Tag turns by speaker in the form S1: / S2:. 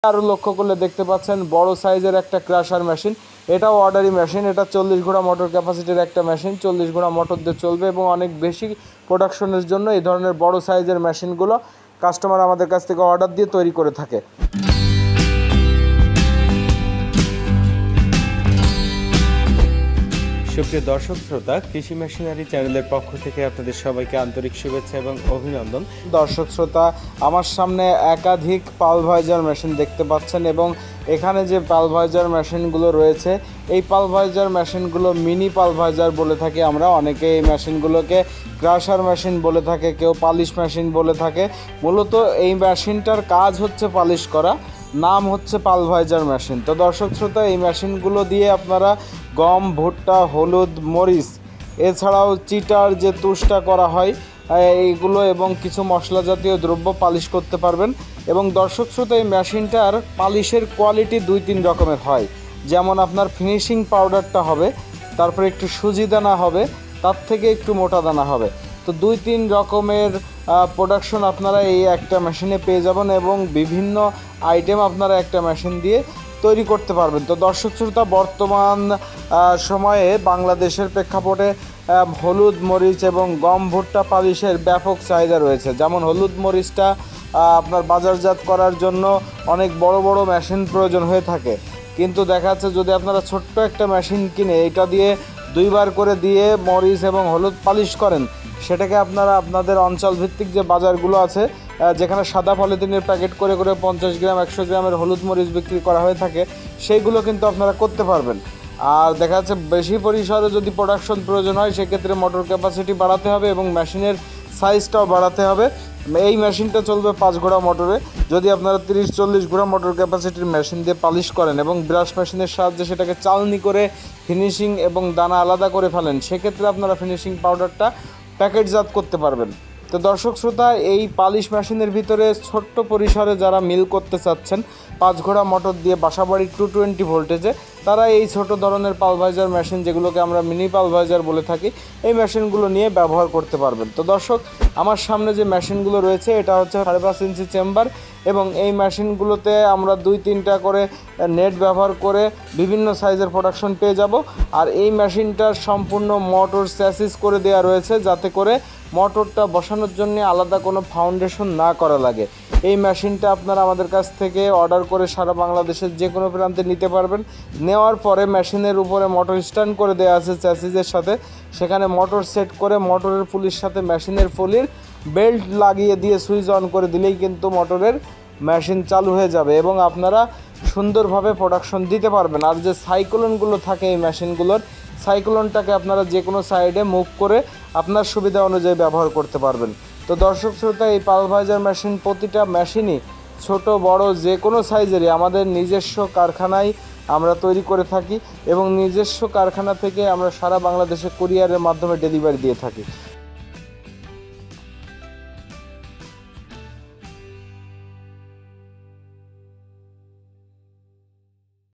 S1: আরও লক্ষ্য করলে দেখতে পাচ্ছেন বড় সাইজের একটা ক্রাশার মেশিন। এটাও অর্ডারি মেশিন। এটা 40 ঘোড়া মোটর ক্যাপাসিটির একটা মেশিন। 40 ঘোড়া মোটর দিয়ে চলবে এবং অনেক বেশি প্রোডাকশনের জন্য এই ধরনের বড় সাইজের মেশিনগুলো কাস্টমার আমাদের কাছ থেকে অর্ডার দিয়ে তৈরি করে থাকে। সুপ্রিয় দর্শক শ্রোতা, কৃষি মেশিনারি চ্যানেলের পক্ষ থেকে আপনাদের সবাইকে আন্তরিক শুভেচ্ছা এবং অভিনন্দন। দর্শক শ্রোতা, আমার সামনে একাধিক পালভাইজার মেশিন দেখতে পাচ্ছেন এবং এখানে যে পালভাইজার মেশিনগুলো রয়েছে এই পালভাইজার মেশিনগুলো মিনি পালভাইজার বলে থাকি আমরা। অনেকে এই মেশিনগুলোকে ক্রাশার মেশিন বলে থাকে, কেউ পালিশ মেশিন বলে থাকে। মূলত এই মেশিনটার কাজ হচ্ছে পালিশ করা, নাম হচ্ছে পালভাইজার মেশিন। তো দর্শক শ্রোতা, এই মেশিনগুলো দিয়ে আপনারা গম, ভুট্টা, হলুদ, মরিচ এছাড়াও চিটার যে তুষটা করা হয় এইগুলো এবং কিছু মশলা জাতীয় দ্রব্য পালিশ করতে পারবেন। এবং দর্শক শ্রোতা, এই মেশিনটার পালিশের কোয়ালিটি 2-3 রকমের হয়। যেমন আপনার ফিনিশিং পাউডারটা হবে, তারপরে একটু সুজি দানা হবে, তার থেকে একটু মোটা দানা হবে। তো 2-3 রকমের প্রোডাকশন আপনারা এই একটা মেশিনে পেয়ে যাবেন এবং বিভিন্ন আইটেম আপনারা একটা মেশিন দিয়ে তৈরি করতে পারবেন। তো দর্শক শ্রোতা, বর্তমান সময়ে বাংলাদেশের প্রেক্ষাপটে হলুদ, মরিচ এবং গম, ভুট্টা পালিশের ব্যাপক চাহিদা রয়েছে। যেমন হলুদ মরিচটা আপনার বাজারজাত করার জন্য অনেক বড় বড় মেশিন প্রয়োজন হয়ে থাকে, কিন্তু দেখা যাচ্ছে যদি আপনারা ছোট্ট একটা মেশিন কিনে এটা দিয়ে 2 বার করে দিয়ে মরিচ এবং হলুদ পালিশ করেন, সেটাকে আপনারা আপনাদের অঞ্চলভিত্তিক যে বাজারগুলো আছে যেখানে সাদা পলিথিনের প্যাকেট করে করে 50 গ্রাম 100 গ্রামের হলুদ মরিচ বিক্রি করা হয়ে থাকে, সেইগুলো কিন্তু আপনারা করতে পারবেন। আর দেখা যাচ্ছে বেশি পরিসরে যদি প্রোডাকশন প্রয়োজন হয় সেক্ষেত্রে মোটর ক্যাপাসিটি বাড়াতে হবে এবং মেশিনের সাইজটাও বাড়াতে হবে। এই মেশিনটা চলবে 5 ঘোড়া মোটরে। যদি আপনারা 30-40 ঘোড়া মোটর ক্যাপাসিটির মেশিন দিয়ে পালিশ করেন এবং ব্রাশ মেশিনের সাহায্যে সেটাকে চালনি করে ফিনিশিং এবং দানা আলাদা করে ফেলেন, সেক্ষেত্রে আপনারা ফিনিশিং পাউডারটা প্যাকেটজাত করতে পারবেন। তো দর্শক শ্রোতা, এই পালিশ মেশিনের ভিতরে ছোট্ট পরিসরে যারা মিল করতে চাচ্ছেন 5 ঘোড়া মোটর দিয়ে বাসাবাড়ি 220 ভোল্টেজে, তারা এই ছোট ধরনের পালভাইজার মেশিন, যেগুলোকে আমরা মিনি পালভাইজার বলে থাকি, এই মেশিনগুলো নিয়ে ব্যবহার করতে পারবেন। তো দর্শক, আমার সামনে যে মেশিনগুলো রয়েছে এটা হচ্ছে 5.5 ইঞ্চি চেম্বার এবং এই মেশিনগুলোতে আমরা 2-3টা করে নেট ব্যবহার করে বিভিন্ন সাইজের প্রোডাকশন পেয়ে যাব। আর এই মেশিনটার সম্পূর্ণ মোটর চ্যাসিস করে দেওয়া রয়েছে যাতে করে মোটরটা বসানোর জন্য আলাদা কোনো ফাউন্ডেশন না করা লাগে। এই মেশিনটা আপনারা আমাদের কাছ থেকে অর্ডার করে সারা বাংলাদেশের যে কোনো প্রান্তে নিতে পারবেন। নেওয়ার পরে মেশিনের উপরে মোটর স্ট্যান্ড করে দেওয়া আছে চ্যাসিসের সাথে, সেখানে মোটর সেট করে মোটরের পুলির সাথে মেশিনের পুলির বেল্ট লাগিয়ে দিয়ে সুইচ অন করে দিলেই কিন্তু মোটরের মেশিন চালু হয়ে যাবে এবং আপনারা সুন্দরভাবে প্রোডাকশন দিতে পারবেন। আর যে সাইক্লোনগুলো থাকে এই মেশিনগুলোর, সাইক্লোনটাকে আপনারা যে কোনো সাইডে মুভ করে আপনার সুবিধা অনুযায়ী ব্যবহার করতে পারবেন। তো দর্শক শ্রোতা, এই পালভাইজার মেশিন প্রতিটা মেশিনই ছোট বড় যে কোনো সাইজেরই আমাদের নিজস্ব কারখানায় আমরা তৈরি করে থাকি এবং নিজস্ব কারখানা থেকে আমরা সারা বাংলাদেশে কুরিয়ারের মাধ্যমে ডেলিভারি দিয়ে থাকি।